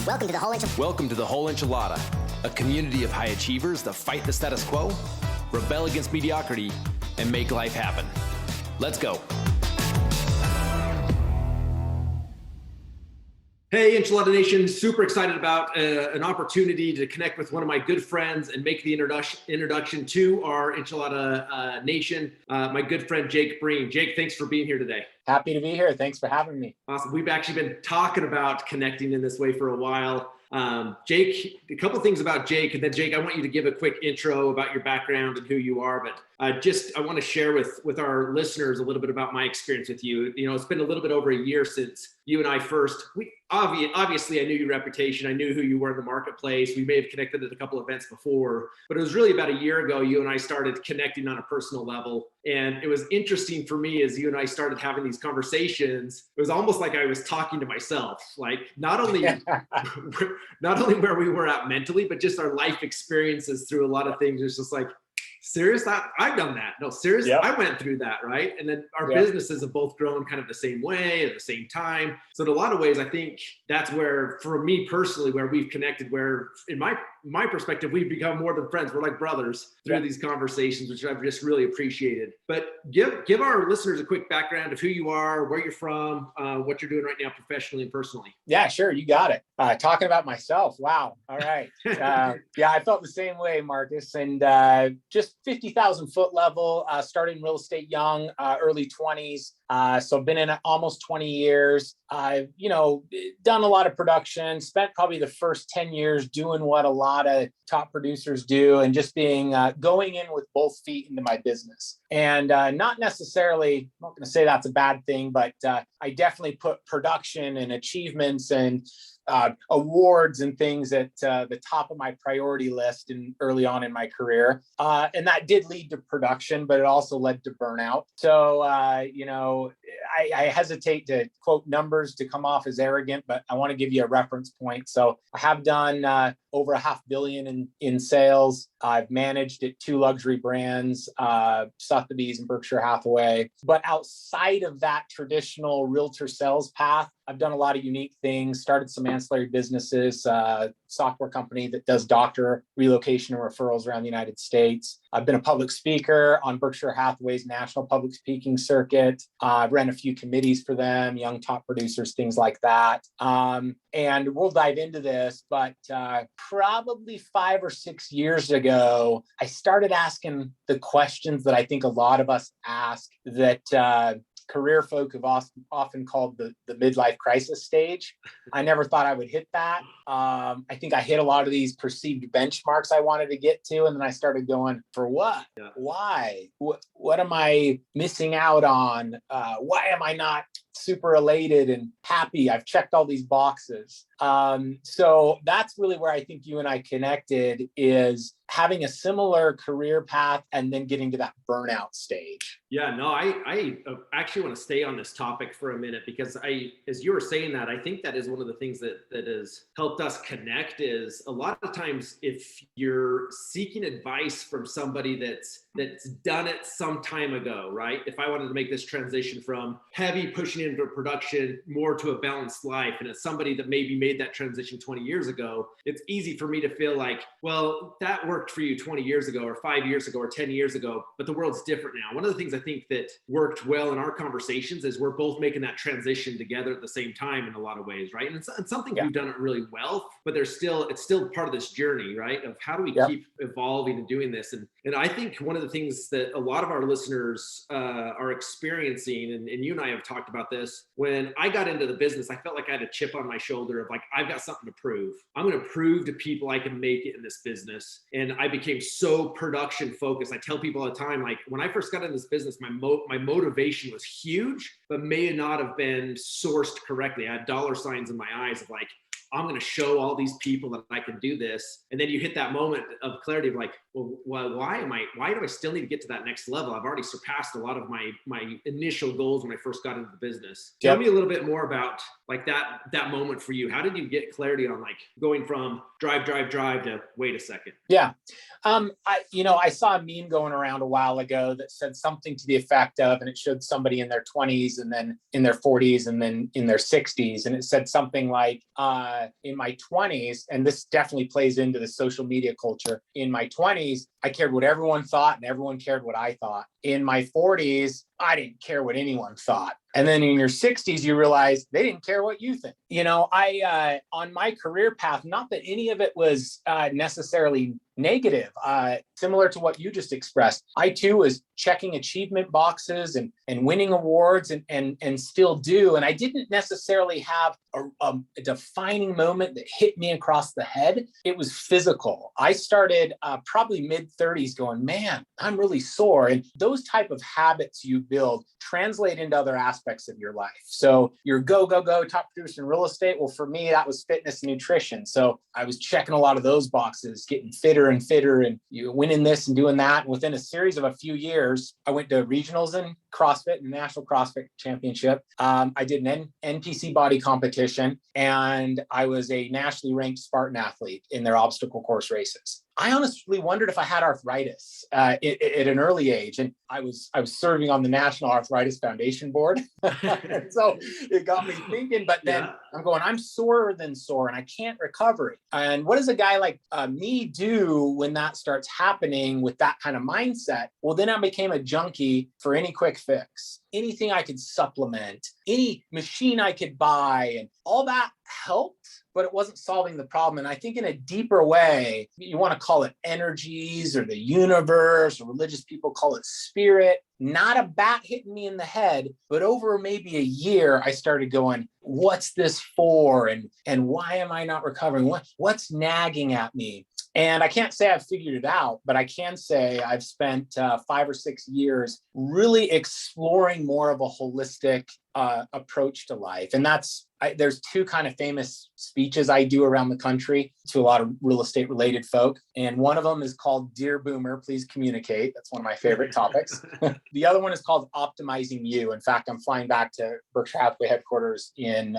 Welcome to the Whole Enchilada, a community of high achievers that fight the status quo, rebel against mediocrity, and make life happen. Let's go. Hey, Enchilada Nation, super excited about an opportunity to connect with one of my good friends and make the introduction to our Enchilada Nation, my good friend, Jake Breen. Jake, thanks for being here today. Happy to be here. Thanks for having me. Awesome. We've actually been talking about connecting in this way for a while. Jake, a couple things about Jake, and then Jake, I want you to give a quick intro about your background and who you are, but I want to share with our listeners a little bit about my experience with you. You know, it's been a little bit over a year since you and I obviously I knew your reputation. I knew who you were in the marketplace. We may have connected at a couple events before, but it was really about a year ago you and I started connecting on a personal level. And it was interesting for me as you and I started having these conversations. It was almost like I was talking to myself, like not only where we were at mentally, but just our life experiences through a lot of things. It's just like, serious? I've done that. No, seriously, yep. I went through that, right? And then our businesses have both grown kind of the same way at the same time. So in a lot of ways, I think that's where, for me personally, where we've connected, where in my perspective, we've become more than friends. We're like brothers through these conversations, which I've just really appreciated. But give our listeners a quick background of who you are, where you're from, what you're doing right now professionally and personally. Yeah, sure. You got it. Talking about myself. Wow. All right. Yeah, I felt the same way, Marcus. And just 50,000 foot level, starting real estate young, early 20s. So been in it almost 20 years. I've, done a lot of production, spent probably the first 10 years doing what a lot of top producers do and just being, going in with both feet into my business. And not necessarily, I'm not going to say that's a bad thing, but I definitely put production and achievements and awards and things at the top of my priority list and early on in my career. And that did lead to production, but it also led to burnout. So, I hesitate to quote numbers to come off as arrogant, but I want to give you a reference point. So I have done over $500 million in sales. I've managed at 2 luxury brands, Sotheby's and Berkshire Hathaway. But outside of that traditional realtor sales path, I've done a lot of unique things, started some ancillary businesses, software company that does doctor relocation and referrals around the United States. I've been a public speaker on Berkshire Hathaway's national public speaking circuit. I've ran a few committees for them, young top producers, things like that. And we'll dive into this, but probably 5 or 6 years ago, I started asking the questions that I think a lot of us ask that career folk have often called the midlife crisis stage. I never thought I would hit that. I think I hit a lot of these perceived benchmarks I wanted to get to. And then I started going, for what? Yeah. Why? What am I missing out on? Why am I not super elated and happy? I've checked all these boxes. So that's really where I think you and I connected, is having a similar career path and then getting to that burnout stage. Yeah, no, I actually want to stay on this topic for a minute, because as you were saying that, I think that is one of the things that has helped us connect. Is a lot of times if you're seeking advice from somebody that's done it some time ago, right? If I wanted to make this transition from heavy pushing into production more to a balanced life, and it's somebody that maybe made that transition 20 years ago, it's easy for me to feel like, well, that worked for you 20 years ago or 5 years ago or 10 years ago, but the world's different now. One of the things I think that worked well in our conversations is we're both making that transition together at the same time in a lot of ways, right? And it's something we've done it really well, but it's still part of this journey, right? Of how do we keep evolving and doing this? And I think one of the things that a lot of our listeners are experiencing, and you and I have talked about this, when I got into the business, I felt like I had a chip on my shoulder of like, I've got something to prove. I'm going to prove to people I can make it in this business. And I became so production focused. I tell people all the time, like when I first got in this business, my motivation was huge, but may not have been sourced correctly. I had dollar signs in my eyes of like, I'm going to show all these people that I can do this. And then you hit that moment of clarity of like, well, why do I still need to get to that next level? I've already surpassed a lot of my initial goals when I first got into the business. Tell me a little bit more about like that moment for you? How did you get clarity on like going from drive to wait a second? Yeah. I saw a meme going around a while ago that said something to the effect of, and it showed somebody in their 20s and then in their 40s and then in their 60s. And it said something like, in my 20s, and this definitely plays into the social media culture. In my 20s, I cared what everyone thought and everyone cared what I thought. In my 40s, I didn't care what anyone thought. And then in your 60s, you realize they didn't care what you think. I on my career path, not that any of it was necessarily negative, similar to what you just expressed. I too was checking achievement boxes and winning awards and still do. And I didn't necessarily have a defining moment that hit me across the head. It was physical. I started probably mid-30s going, man, I'm really sore. And those type of habits you build translate into other aspects of your life. So you're go, top producer in real estate. Well, for me, that was fitness and nutrition. So I was checking a lot of those boxes, getting fitter and fitter, and you winning this and doing that. And within a series of a few years, I went to regionals in CrossFit and National CrossFit Championship. I did an NPC body competition, and I was a nationally ranked Spartan athlete in their obstacle course races. I honestly wondered if I had arthritis at an early age, and I was serving on the National Arthritis Foundation board, so it got me thinking. But then I'm going, I'm sorer than sore, and I can't recover it. And what does a guy like me do when that starts happening with that kind of mindset? Well, then I became a junkie for any quick fix, anything I could supplement, any machine I could buy, and all that helped, but it wasn't solving the problem. And I think in a deeper way, you want to call it energies or the universe, or religious people call it spirit, not a bat hitting me in the head, but over maybe a year, I started going, what's this for? And why am I not recovering? What's nagging at me? And I can't say I've figured it out, but I can say I've spent 5 or 6 years really exploring more of a holistic approach to life. And there's 2 kind of famous speeches I do around the country to a lot of real estate related folk. And one of them is called Dear Boomer, Please Communicate. That's one of my favorite topics. The other one is called Optimizing You. In fact, I'm flying back to Berkshire Hathaway headquarters in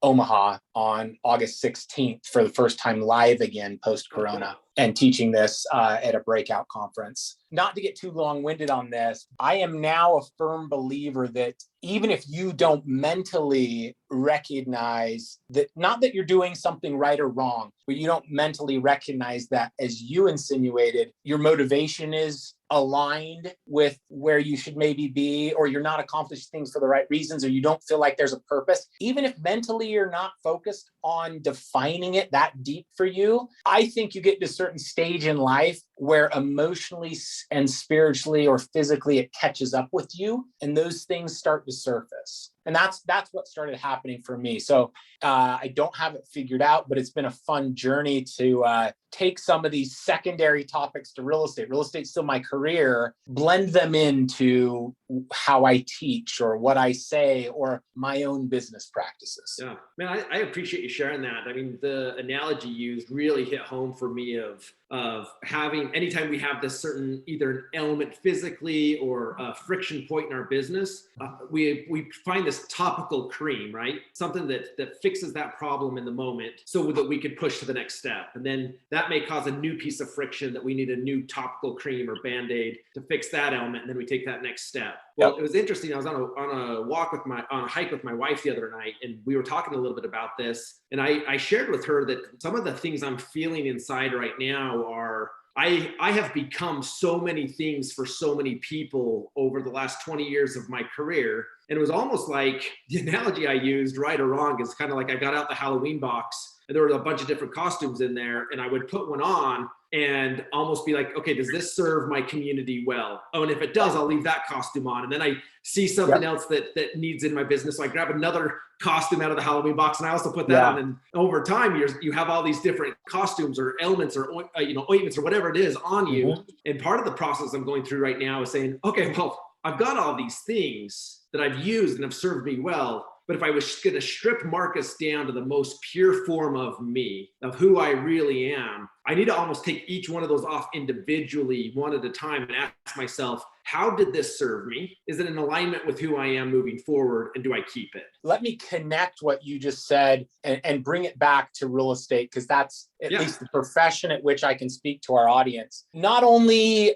Omaha on August 16th for the first time live again post-corona, and teaching this at a breakout conference. Not to get too long-winded on this, I am now a firm believer that even if you don't mentally recognize that, not that you're doing something right or wrong, but you don't mentally recognize that, as you insinuated, your motivation is aligned with where you should maybe be, or you're not accomplishing things for the right reasons, or you don't feel like there's a purpose. Even if mentally you're not focused on defining it that deep for you, I think you get to a certain stage in life where emotionally and spiritually or physically it catches up with you, and those things start to surface. And that's what started happening for me. So I don't have it figured out, but it's been a fun journey to take some of these secondary topics to real estate. Real estate's still my career, blend them into how I teach or what I say or my own business practices. Yeah, man, I appreciate you sharing that. I mean, the analogy you used really hit home for me of having, anytime we have this certain either an element physically or a friction point in our business, we find this topical cream, right? Something that fixes that problem in the moment so that we could push to the next step. And then that may cause a new piece of friction that we need a new topical cream or Band-Aid to fix that element. And then we take that next step. Well, It was interesting. I was on a hike with my wife the other night, and we were talking a little bit about this. And I shared with her that some of the things I'm feeling inside right now are, I have become so many things for so many people over the last 20 years of my career. And it was almost like the analogy I used, right or wrong, is kind of like I got out the Halloween box and there were a bunch of different costumes in there, and I would put one on and almost be like, okay, does this serve my community well? Oh, and if it does, I'll leave that costume on. And then I see something else that needs in my business. So I grab another costume out of the Halloween box, and I also put that on. And over time, you have all these different costumes or elements or ointments or whatever it is on you. Mm-hmm. And part of the process I'm going through right now is saying, okay, well, I've got all these things that I've used and have served me well. But if I was going to strip Marcus down to the most pure form of me, of who I really am, I need to almost take each one of those off individually, one at a time, and ask myself, how did this serve me? Is it in alignment with who I am moving forward? And do I keep it? Let me connect what you just said and bring it back to real estate, because that's at least the profession at which I can speak to our audience. Not only in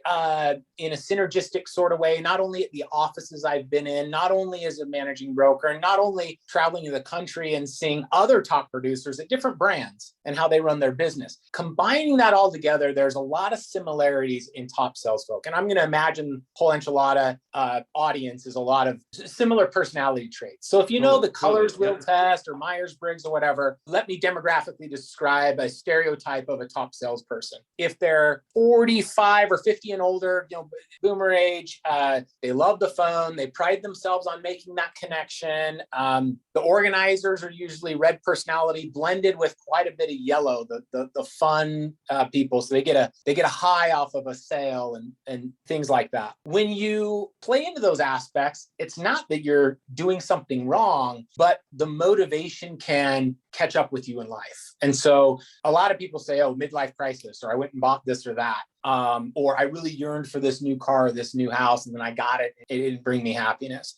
a synergistic sort of way, not only at the offices I've been in, not only as a managing broker, and not only traveling to the country and seeing other top producers at different brands and how they run their business. Combining that all together, there's a lot of similarities in top sales folk. And I'm going to imagine whole enchilada audience is a lot of similar personality traits. So if you know the colors wheel test or Myers-Briggs or whatever, let me demographically describe a stereotype of a top salesperson. If they're 45 or 50 and older, boomer age, they love the phone, they pride themselves on making that connection. The organizers are usually red personality blended with quite a bit of yellow, the fun people. So they get a high off of a sale and things like that. When you play into those aspects, it's not that you're doing something wrong, but the motivation can catch up with you in life. And so a lot of people say, oh, midlife crisis, or I went and bought this or that. Or I really yearned for this new car, this new house, and then I got it. It didn't bring me happiness.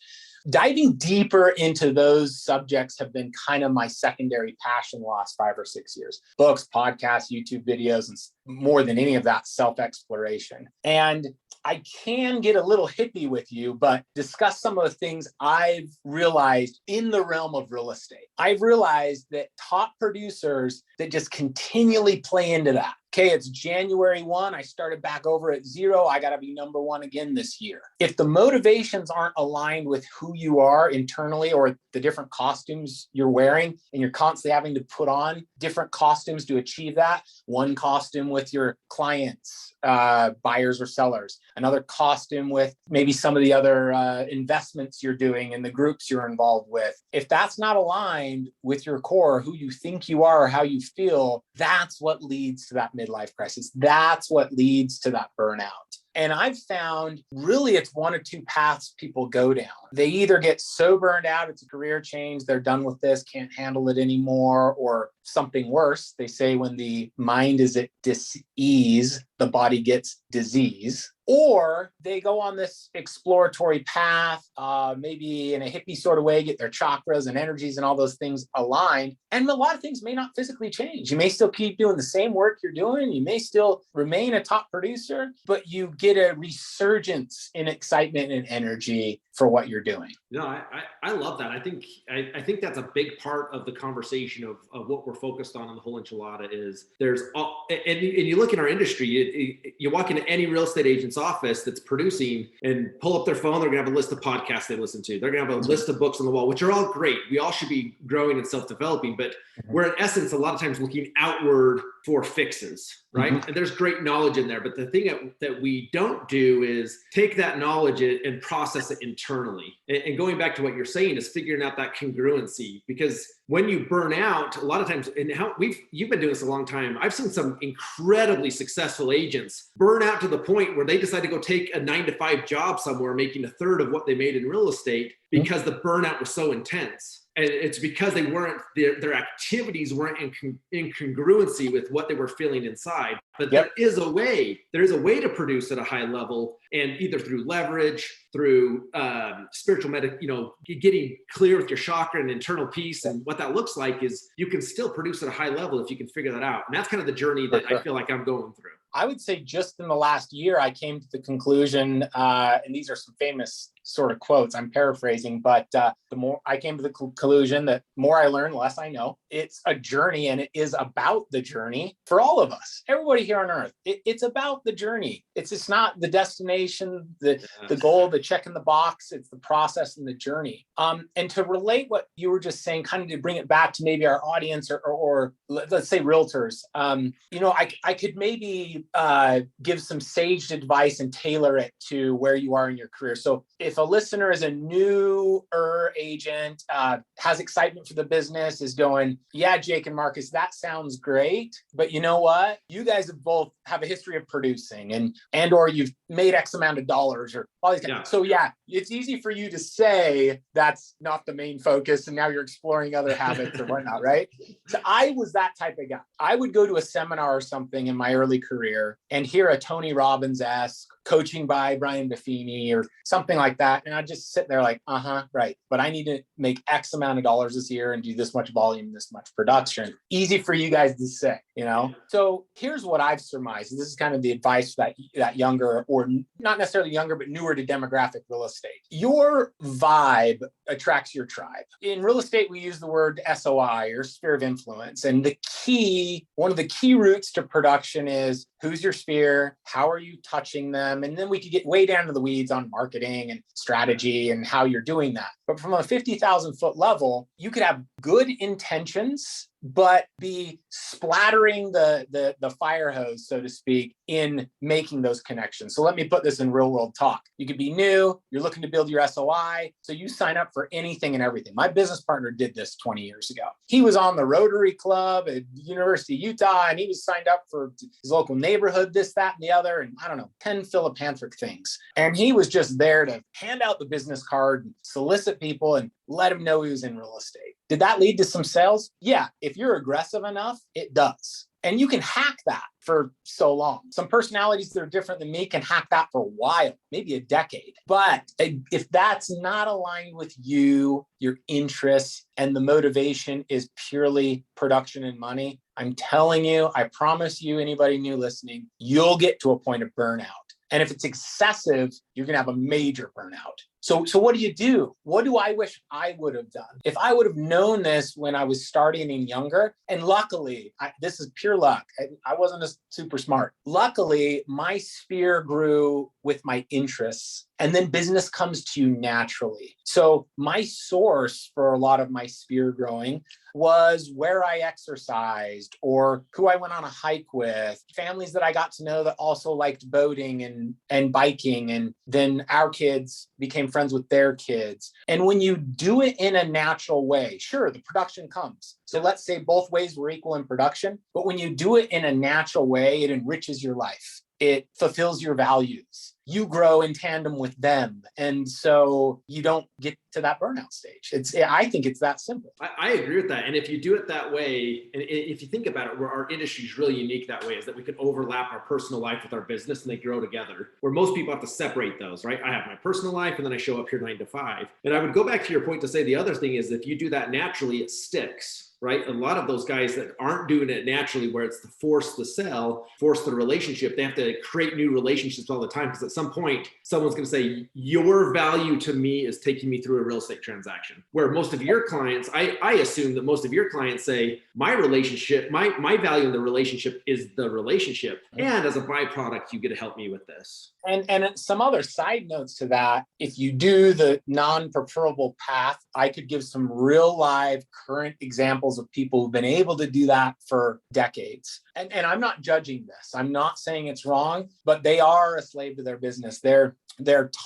Diving deeper into those subjects have been kind of my secondary passion the last 5 or 6 years. Books, podcasts, YouTube videos, and more than any of that, self-exploration. And I can get a little hippie with you, but discuss some of the things I've realized in the realm of real estate. I've realized that top producers that just continually play into that. Okay, it's January 1. I started back over at 0. I got to be number 1 again this year. If the motivations aren't aligned with who you are internally or the different costumes you're wearing, and you're constantly having to put on different costumes to achieve that, one costume with your clients, buyers or sellers, another costume with maybe some of the other investments you're doing and the groups you're involved with. If that's not aligned with your core, who you think you are or how you feel, that's what leads to that midlife crisis. That's what leads to that burnout. And I've found really it's one of two paths people go down. They either get so burned out, it's a career change, they're done with this, can't handle it anymore, or something worse. They say when the mind is at dis-ease, the body gets disease. Or they go on this exploratory path, maybe in a hippie sort of way, get their chakras and energies and all those things aligned. And a lot of things may not physically change. You may still keep doing the same work you're doing. You may still remain a top producer, but you get a resurgence in excitement and energy for what you're doing. No, I love that. I think that's a big part of the conversation of what we're focused on in the whole enchilada is there's all, and you look in our industry, you walk into any real estate agent's office that's producing and pull up their phone, they're gonna have a list of podcasts they listen to. They're gonna have a list of books on the wall, which are all great. We all should be growing and self-developing, but we're in essence, a lot of times looking outward for fixes, right? Mm-hmm. And there's great knowledge in there, but the thing that we don't do is take that knowledge and process it internally. And going back to what you're saying is figuring out that congruency, because when you burn out, a lot of times, and you've been doing this a long time, I've seen some incredibly successful agents burn out to the point where they decide to go take a 9-to-5 job somewhere, making a third of what they made in real estate because the burnout was so intense. And it's because they weren't, their activities weren't in congruency with what they were feeling inside. But there is a way to produce at a high level, and either through leverage, through spiritual getting clear with your chakra and internal peace. And what that looks like is you can still produce at a high level if you can figure that out. And that's kind of the journey that I feel like I'm going through. I would say just in the last year, I came to the conclusion, and these are some famous sort of quotes, I'm paraphrasing, but the more I came to the conclusion that more I learn, less I know. It's a journey, and it is about the journey for all of us, everybody here on earth. It's about the journey. It's just not the destination, the goal, the check in the box. It's the process and the journey. And to relate what you were just saying, kind of to bring it back to maybe our audience or let's say realtors, I could maybe give some sage advice and tailor it to where you are in your career. So if a listener is a newer agent, has excitement for the business, is going, yeah, Jake and Marcus, that sounds great. But you know what? You guys both have a history of producing and or you've made X amount of dollars or all these kind of. So yeah, it's easy for you to say that's not the main focus and now you're exploring other habits or whatnot, right? So I was that type of guy. I would go to a seminar or something in my early career and hear a Tony Robbins-esque coaching by Brian Buffini or something like that. And I'd just sit there like, right. But I need to make X amount of dollars this year and do this much volume, this much production. Easy for you guys to say, So here's what I've surmised. This is kind of the advice for that younger, or not necessarily younger, but newer to demographic real estate. Your vibe attracts your tribe. In real estate, we use the word SOI, or sphere of influence. And one of the key routes to production is, who's your sphere? How are you touching them? And then we could get way down to the weeds on marketing and strategy and how you're doing that. But from a 50,000 foot level, you could have good intentions, but be splattering the fire hose, so to speak, in making those connections. So let me put this in real world talk. You could be new, you're looking to build your SOI, so you sign up for anything and everything. My business partner did this 20 years ago. He was on the Rotary Club at University of Utah, and he was signed up for his local neighborhood, this, that, and the other, and 10 philanthropic things. And he was just there to hand out the business card and solicit people and let him know he was in real estate. Did that lead to some sales? Yeah. If you're aggressive enough, it does. And you can hack that for so long. Some personalities that are different than me can hack that for a while, maybe a decade. But if that's not aligned with you, your interests, and the motivation is purely production and money, I'm telling you, I promise you, anybody new listening, you'll get to a point of burnout. And if it's excessive, you're going to have a major burnout. So what do you do? What do I wish I would have done? If I would have known this when I was starting and younger, and luckily, this is pure luck. I wasn't super smart. Luckily, my sphere grew with my interests, and then business comes to you naturally. So my source for a lot of my sphere growing was where I exercised, or who I went on a hike with, families that I got to know that also liked boating and biking. And then our kids became friends with their kids. And when you do it in a natural way, sure, the production comes. So let's say both ways were equal in production, but when you do it in a natural way, it enriches your life. It fulfills your values. You grow in tandem with them. And so you don't get to that burnout stage. I think it's that simple. I agree with that. And if you do it that way, and if you think about it, where our industry is really unique that way, is that we can overlap our personal life with our business and they grow together, where most people have to separate those, right? I have my personal life and then I show up here 9 to 5. And I would go back to your point to say the other thing is, if you do that naturally, it sticks. Right? A lot of those guys that aren't doing it naturally, where it's the force the sell, force the relationship, they have to create new relationships all the time, because at some point someone's going to say, your value to me is taking me through a real estate transaction. Where most of your clients, I assume that most of your clients say, my relationship, my value in the relationship is the relationship. And as a byproduct, you get to help me with this. And some other side notes to that, if you do the non-preferable path, I could give some real live current examples of people who've been able to do that for decades. And I'm not judging this. I'm not saying it's wrong, but they are a slave to their business. They're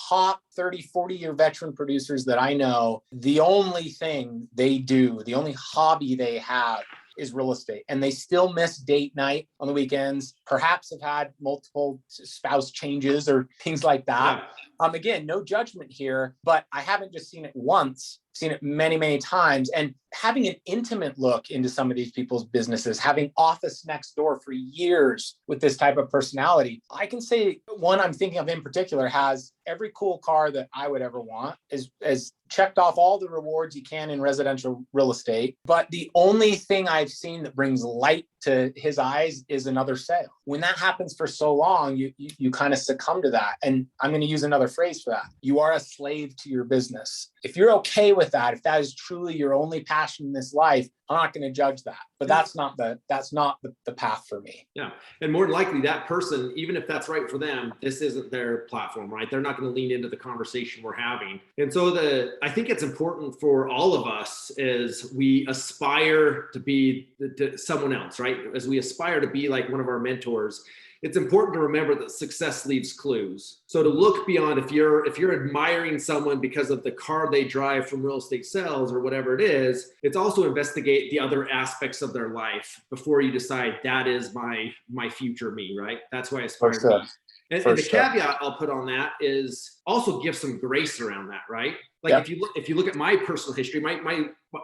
top 30, 40-year veteran producers that I know. The only thing they do, the only hobby they have, is real estate. And they still miss date night on the weekends, perhaps have had multiple spouse changes or things like that. Yeah. Again, no judgment here, but I haven't just seen it once, seen it many, many times. And having an intimate look into some of these people's businesses, having office next door for years with this type of personality, I can say one I'm thinking of in particular has every cool car that I would ever want, is checked off all the rewards you can in residential real estate. But the only thing I've seen that brings light to his eyes is another sale. When that happens for so long, you kind of succumb to that. And I'm going to use another phrase for that. You are a slave to your business. If you're okay with that, if that is truly your only passion in this life, I'm not going to judge that. But that's not the path for me. Yeah. And more than likely that person, even if that's right for them, this isn't their platform, right? They're not going to lean into the conversation we're having. And so I think it's important for all of us as we aspire to be someone else, right? As we aspire to be like one of our mentors, it's important to remember that success leaves clues. So to look beyond, if you're admiring someone because of the car they drive from real estate sales or whatever it is, it's also investigate the other aspects of their life before you decide that is my future me, right? That's why I aspire to be. And the caveat I'll put on that is also give some grace around that, right? Like if you look at my personal history,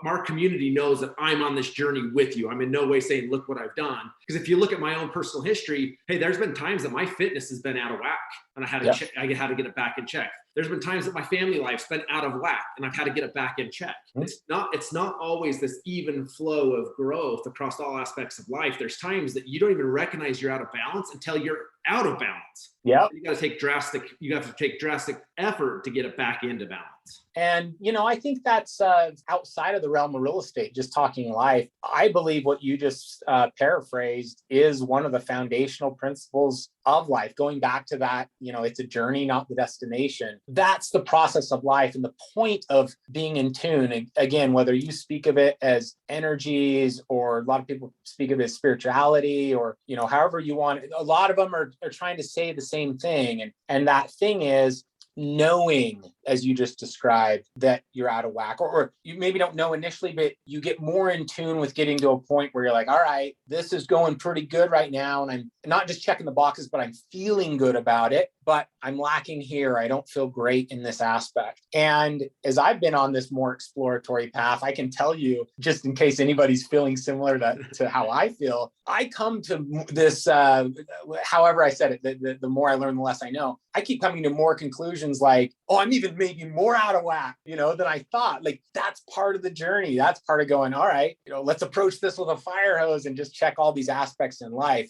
our community knows that I'm on this journey with you. I'm in no way saying, look what I've done. Because if you look at my own personal history, hey, there's been times that my fitness has been out of whack and I had to get it back in check. There's been times that my family life's been out of whack and I've had to get it back in check. It's not always this even flow of growth across all aspects of life. There's times that you don't even recognize you're out of balance until you're out of balance. Yeah. You have to take drastic effort to get it back into balance. And, I think that's outside of the realm of real estate, just talking life. I believe what you just paraphrased is one of the foundational principles of life. Going back to that, it's a journey, not the destination. That's the process of life and the point of being in tune. And again, whether you speak of it as energies or a lot of people speak of it as spirituality or, however you want, a lot of them are trying to say the same thing. And that thing is knowing, as you just described, that you're out of whack, or you maybe don't know initially, but you get more in tune with getting to a point where you're like, all right, this is going pretty good right now. And I'm not just checking the boxes, but I'm feeling good about it, but I'm lacking here. I don't feel great in this aspect. And as I've been on this more exploratory path, I can tell you, just in case anybody's feeling similar to how I feel, I come to this, however I said it, the more I learn, the less I know. I keep coming to more conclusions like, oh, I'm even maybe more out of whack, than I thought. Like that's part of the journey. That's part of going, all right, let's approach this with a fire hose and just check all these aspects in life.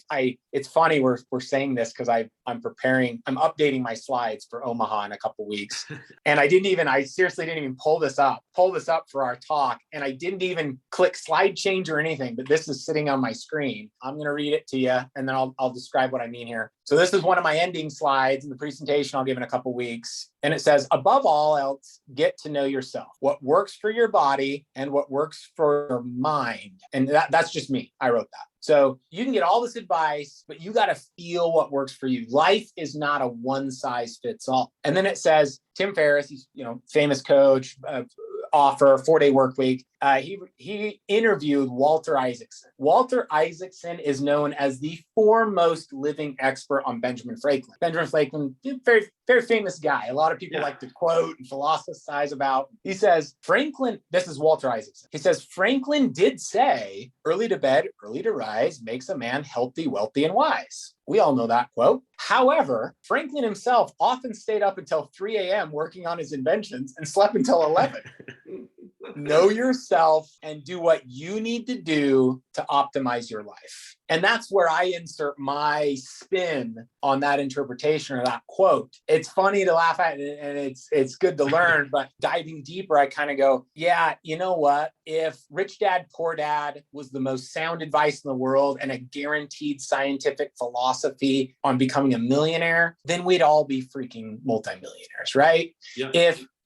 It's funny we're saying this because I'm updating my slides for Omaha in a couple weeks. And I seriously didn't even pull this up for our talk. And I didn't even click slide change or anything, but this is sitting on my screen. I'm going to read it to you and then I'll describe what I mean here. So this is one of my ending slides in the presentation I'll give in a couple weeks. And it says, above all else, get to know yourself, what works for your body and what works for your mind. And that's just me. I wrote that. So you can get all this advice, but you got to feel what works for you. Life is not a one size fits all. And then it says, Tim Ferris, he's, famous coach, author, 4-day work week. He interviewed Walter Isaacson. Walter Isaacson is known as the foremost living expert on Benjamin Franklin. Benjamin Franklin, very, very famous guy. A lot of people like to quote and philosophize about. He says, this is Walter Isaacson. He says, Franklin did say, early to bed, early to rise makes a man healthy, wealthy, and wise. We all know that quote. However, Franklin himself often stayed up until 3 a.m. working on his inventions and slept until 11. Know yourself and do what you need to do to optimize your life. And that's where I insert my spin on that interpretation or that quote. It's funny to laugh at and it's good to learn, but diving deeper, I kind of go, yeah, you know what? If Rich Dad, Poor Dad was the most sound advice in the world and a guaranteed scientific philosophy on becoming a millionaire, then we'd all be freaking multimillionaires, right? Yeah.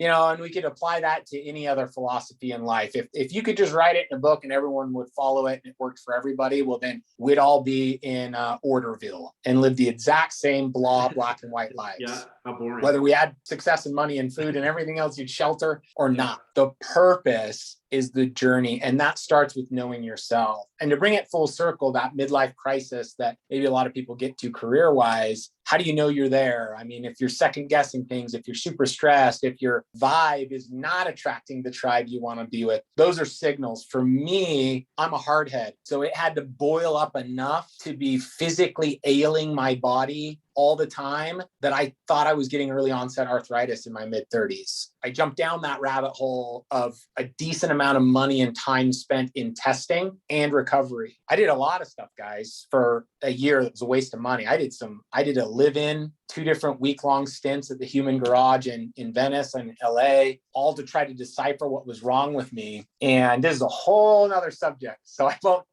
And we could apply that to any other philosophy in life. If you could just write it in a book and everyone would follow it and it worked for everybody, well, then we'd all be in Orderville and live the exact same black and white lives. Yeah, how boring. Whether we had success and money and food and everything else, you'd shelter or not. The purpose is the journey. And that starts with knowing yourself. And to bring it full circle, that midlife crisis that maybe a lot of people get to career-wise, how do you know you're there? I mean, if you're second guessing things, if you're super stressed, if your vibe is not attracting the tribe you want to be with, those are signals. For me, I'm a hardhead. So it had to boil up enough to be physically ailing my body all the time that I thought I was getting early onset arthritis in my mid-30s. I jumped down that rabbit hole of a decent amount of money and time spent in testing and recovery. I did a lot of stuff, guys, for a year. It was a waste of money. I did a live-in, 2 different week-long stints at the Human Garage in Venice and LA, all to try to decipher what was wrong with me. And this is a whole nother subject. So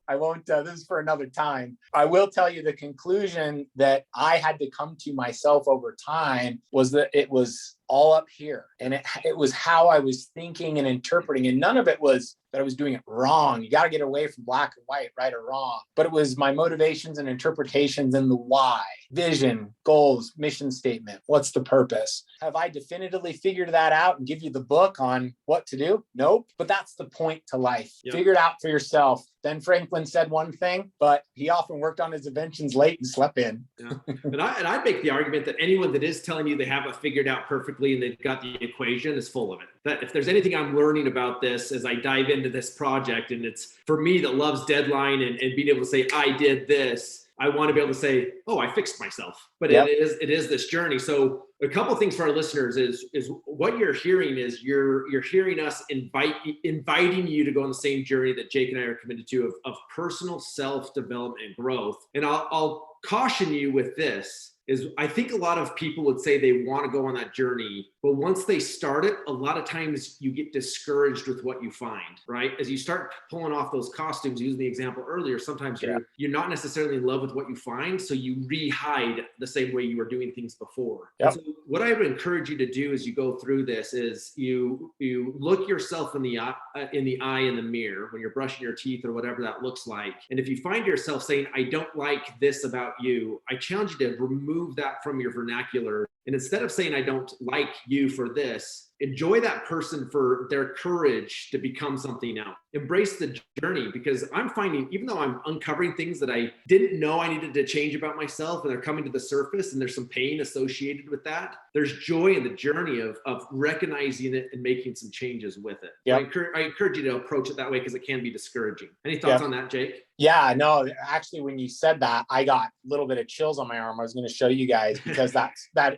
I won't, this is for another time. I will tell you the conclusion that I had to come to myself over time was that it was all up here. And it was how I was thinking and interpreting. And none of it was that I was doing it wrong. You got to get away from black and white, right or wrong. But it was my motivations and interpretations and the why, vision, goals, mission statement. What's the purpose? Have I definitively figured that out and give you the book on what to do? Nope. But that's the point to life. Yep. Figure it out for yourself. Ben Franklin said one thing, but he often worked on his inventions late and slept in. Yeah. And I'd make the argument that anyone that is telling you they have it figured out perfectly and they've got the equation is full of it. That if there's anything I'm learning about this as I dive into this project, and it's for me that loves deadline and being able to say, I did this, I want to be able to say, oh, I fixed myself. But yep. it is this journey. So a couple of things for our listeners is what you're hearing is you're hearing us inviting you to go on the same journey that Jake and I are committed to of personal self-development and growth. And I'll caution you with this is I think a lot of people would say they want to go on that journey, but once they start it, a lot of times you get discouraged with what you find, right? As you start pulling off those costumes, using the example earlier, sometimes you're not necessarily in love with what you find, so you re-hide the same way you were doing things before. Yep. So what I would encourage you to do as you go through this is you look yourself in the eye in the mirror when you're brushing your teeth or whatever that looks like. And if you find yourself saying, I don't like this about you, I challenge you to remove that from your vernacular. And instead of saying, I don't like you for this, enjoy that person for their courage to become something else. Embrace the journey, because I'm finding, even though I'm uncovering things that I didn't know I needed to change about myself and they're coming to the surface and there's some pain associated with that, there's joy in the journey of recognizing it and making some changes with it. Yep. I encourage you to approach it that way because it can be discouraging. Any thoughts on that, Jake? Yeah, no, actually, when you said that, I got a little bit of chills on my arm. I was going to show you guys because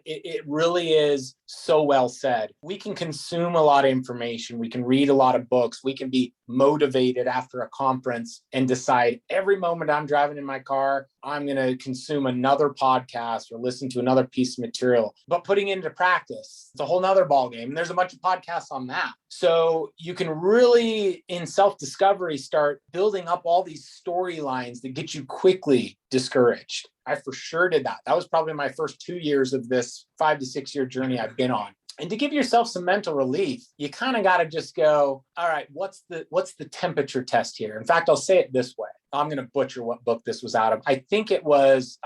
it really is so well said. We can consume a lot of information. We can read a lot of books. We can be motivated after a conference and decide every moment I'm driving in my car, I'm going to consume another podcast or listen to another piece of material. But putting it into practice, it's a whole nother ballgame. And there's a bunch of podcasts on that. So you can really, in self-discovery, start building up all these storylines that get you quickly discouraged. I for sure did that. That was probably my first 2 years of this 5 to 6 year journey I've been on. And to give yourself some mental relief, you kind of got to just go, all right, what's the temperature test here? In fact, I'll say it this way. I'm going to butcher what book this was out of. I think it was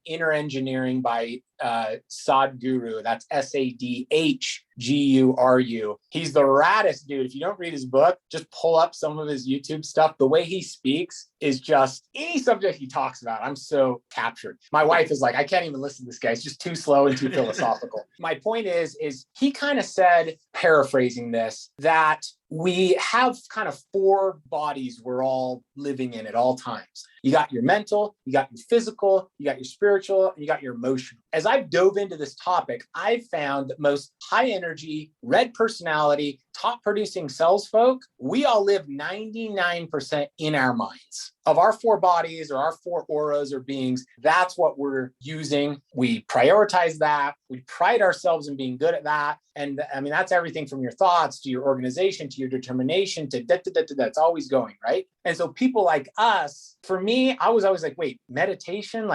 Inner Engineering by Sadhguru. That's Sadhguru. He's the raddest dude. If you don't read his book, just pull up some of his YouTube stuff. The way he speaks is just any subject he talks about. I'm so captured. My wife is like, I can't even listen to this guy. It's just too slow and too philosophical. My point is he kind of said, paraphrasing this, that we have kind of 4 bodies we're all living in at all times. You got your mental, you got your physical, you got your spiritual, and you got your emotional. As I've dove into this topic, I've found that most high energy, red personality, top producing cells folk, we all live 99% in our minds. Of our 4 bodies or our 4 auras or beings, that's what we're using. We prioritize that. We pride ourselves in being good at that. And I mean, that's everything from your thoughts to your organization, to your determination, to it's always going, right? And so people like us, for me, I was always like, wait, meditation?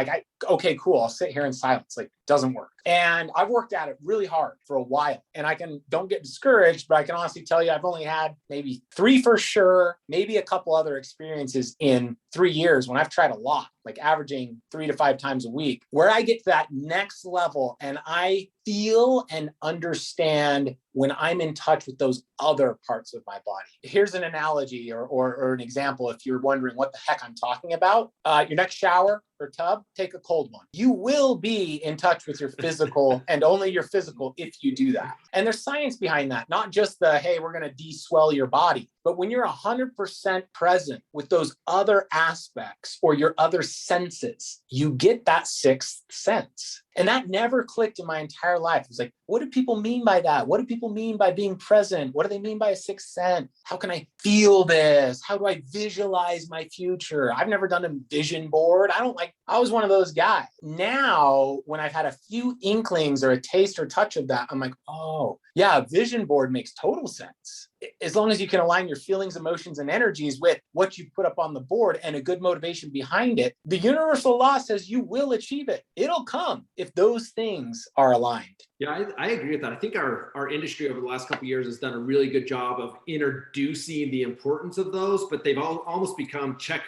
Okay, cool. I'll sit here in silence. Doesn't work. And I've worked at it really hard for a while. And don't get discouraged, but I can honestly tell you, I've only had maybe 3 for sure, maybe a couple other experiences in 3 years when I've tried a lot, averaging 3 to 5 times a week, where I get to that next level and I feel and understand when I'm in touch with those other parts of my body. Here's an analogy or an example. If you're wondering what the heck I'm talking about, your next shower or tub, take a cold one. You will be in touch with your physical and only your physical if you do that. And there's science behind that, not just hey, we're going to de-swell your body. But when you're 100% present with those other aspects or your other senses, you get that 6th sense. And that never clicked in my entire life. It was like, what do people mean by that? What do people mean by being present? What do they mean by a 6th sense? How can I feel this? How do I visualize my future? I've never done a vision board. I was one of those guys. Now, when I've had a few inklings or a taste or touch of that, I'm like, oh, yeah, a vision board makes total sense. as long as you can align your feelings, emotions, and energies with what you put up on the board and a good motivation behind it, the universal law says you will achieve it. It'll come if those things are aligned. Yeah, I agree with that. I think our industry over the last couple of years has done a really good job of introducing the importance of those, but they've almost become check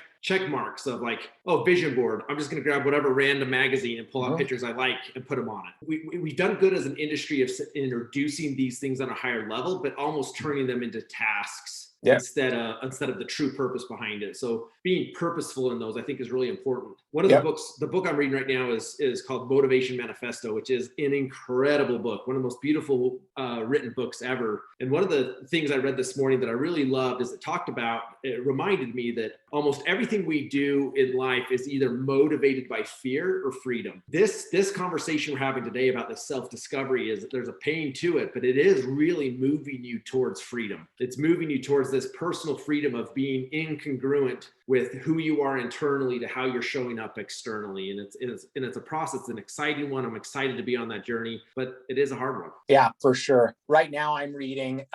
marks of like, oh, vision board. I'm just going to grab whatever random magazine and pull out pictures I like and put them on it. We've done good as an industry of introducing these things on a higher level, but almost turning them into tasks. Yeah. Instead of the true purpose behind it. So being purposeful in those, I think, is really important. One of the book I'm reading right now is called Motivation Manifesto, which is an incredible book, one of the most beautiful written books ever. And one of the things I read this morning that I really loved is it reminded me that almost everything we do in life is either motivated by fear or freedom. This conversation we're having today about the self-discovery is that there's a pain to it, but it is really moving you towards freedom. It's moving you towards this personal freedom of being incongruent with who you are internally to how you're showing up externally. And it's a process, it's an exciting one. I'm excited to be on that journey, but it is a hard one. Yeah, for sure. Right now I'm reading,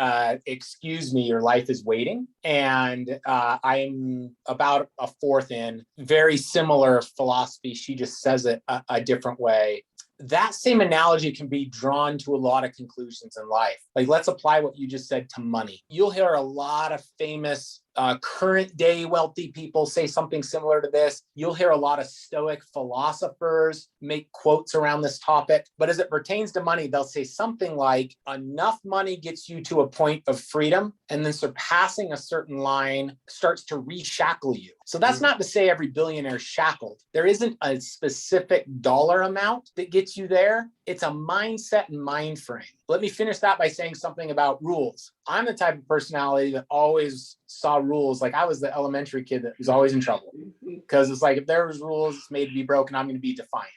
Excuse Me, Your Life is Waiting. And I'm about a fourth in. Very similar philosophy. She just says it a different way. That same analogy can be drawn to a lot of conclusions in life. Like, let's apply what you just said to money. You'll hear a lot of famous current day wealthy people say something similar to this. You'll hear a lot of Stoic philosophers make quotes around this topic. But as it pertains to money, they'll say something like, enough money gets you to a point of freedom, and then surpassing a certain line starts to reshackle you. So that's not to say every billionaire is shackled. There isn't a specific dollar amount that gets you there. It's a mindset and mind frame. Let me finish that by saying something about rules. I'm the type of personality that always saw rules. Like, I was the elementary kid that was always in trouble, because it's like, if there was rules, it's made to be broken, I'm going to be defiant.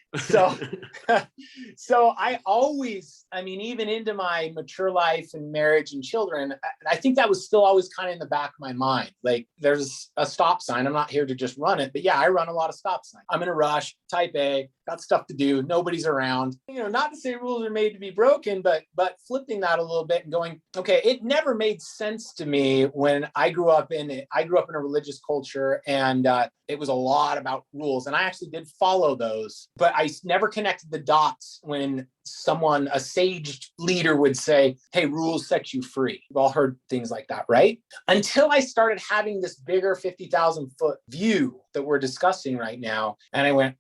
So I always, even into my mature life and marriage and children, I think that was still always kind of in the back of my mind. Like, there's a stop sign. I'm not here to just run it, but yeah, I run a lot of stop signs. I'm in a rush, type A, got stuff to do, nobody's around. Not to say rules are made to be broken, but flipping that a little bit and going, okay, it never made sense to me when I grew up in a religious culture, and it was a lot about rules, and I actually did follow those, but I never connected the dots when a sage leader would say, hey, rules set you free. We've all heard things like that, right? Until I started having this bigger 50,000 foot view that we're discussing right now. And I went,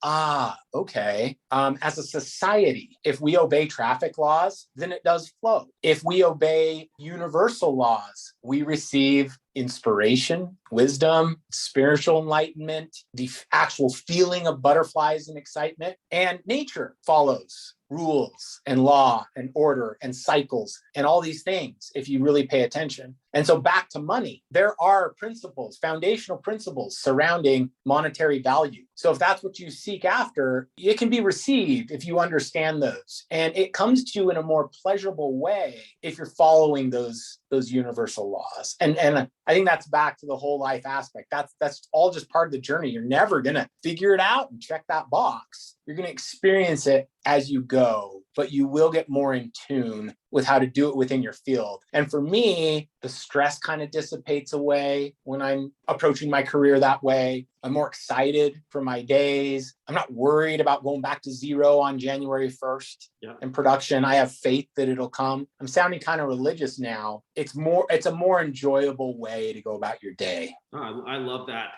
okay. As a society, if we obey traffic laws, then it does flow. If we obey universal laws, we receive inspiration, wisdom, spiritual enlightenment, the actual feeling of butterflies and excitement, and nature follows rules and law and order and cycles and all these things if you really pay attention. And so back to money, there are principles, foundational principles surrounding monetary value. So if that's what you seek after, it can be received if you understand those. And it comes to you in a more pleasurable way if you're following those universal laws. And I think that's back to the whole life aspect. That's all just part of the journey. You're never going to figure it out and check that box. You're going to experience it as you go, but you will get more in tune with how to do it within your field. And for me, the stress kind of dissipates away when I'm approaching my career that way. I'm more excited for my days. I'm not worried about going back to zero on January 1st in production. I have faith that it'll come. I'm sounding kind of religious now. It's a more enjoyable way to go about your day. Oh, I love that.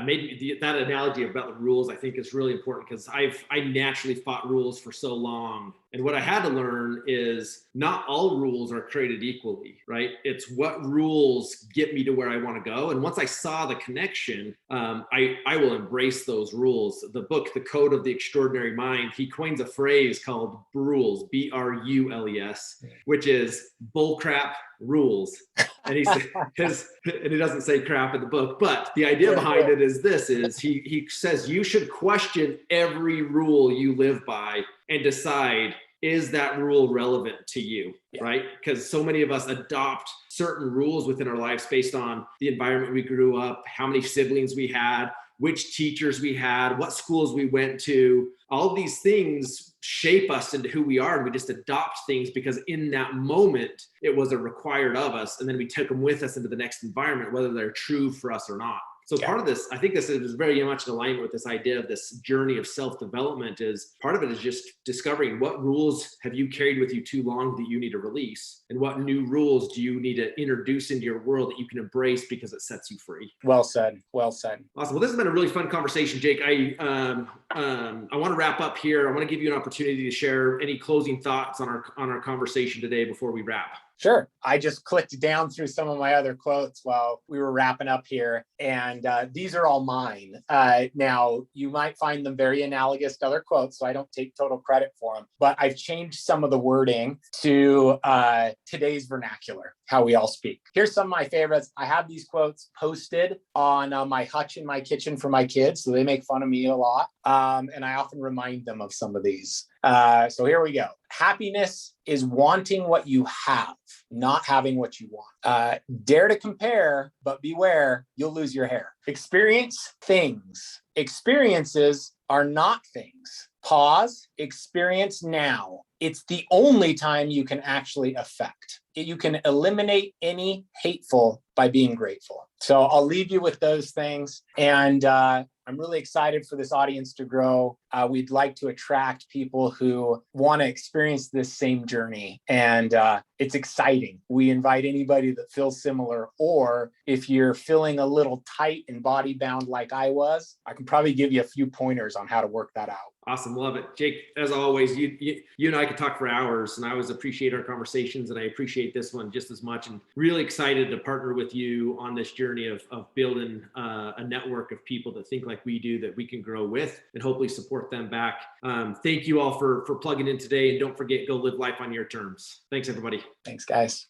Maybe that analogy about the rules, I think, is really important, because I naturally fought rules for so long. And what I had to learn is not all rules are created equally, right? It's what rules get me to where I want to go. And once I saw the connection, I will embrace those rules. The book, The Code of the Extraordinary Mind, he coins a phrase called BRULES, BRULES, which is bullcrap rules. And he doesn't say crap in the book, but the idea behind it is he says you should question every rule you live by and decide, is that rule relevant to you, right? Because so many of us adopt certain rules within our lives based on the environment we grew up, how many siblings we had, which teachers we had, what schools we went to. All these things shape us into who we are, and we just adopt things because in that moment it was a required of us, and then we took them with us into the next environment, whether they're true for us or not. So part of this, I think this is very much in alignment with this idea of this journey of self-development. Is part of it is just discovering what rules have you carried with you too long that you need to release, and what new rules do you need to introduce into your world that you can embrace because it sets you free. Well said. Well said. Awesome. Well, this has been a really fun conversation, Jake. I want to wrap up here. I want to give you an opportunity to share any closing thoughts on our conversation today before we wrap. Sure. I just clicked down through some of my other quotes while we were wrapping up here, and these are all mine. Now, you might find them very analogous to other quotes, so I don't take total credit for them, but I've changed some of the wording to today's vernacular, how we all speak. Here's some of my favorites. I have these quotes posted on my hutch in my kitchen for my kids, so they make fun of me a lot, and I often remind them of some of these. So here we go. Happiness is wanting what you have, not having what you want. Dare to compare, but beware, you'll lose your hair. Experience things. Experiences are not things. Pause, experience now. It's the only time you can actually affect. You can eliminate any hateful by being grateful. So I'll leave you with those things. And I'm really excited for this audience to grow. We'd like to attract people who want to experience this same journey. And it's exciting. We invite anybody that feels similar, or if you're feeling a little tight and body bound like I was, I can probably give you a few pointers on how to work that out. Awesome. Love it. Jake, as always, you and I could talk for hours, and I always appreciate our conversations, and I appreciate this one just as much, and really excited to partner with you on this journey of building a network of people that think like we do, that we can grow with and hopefully support them back. Thank you all for plugging in today, and don't forget, go live life on your terms. Thanks, everybody. Thanks, guys.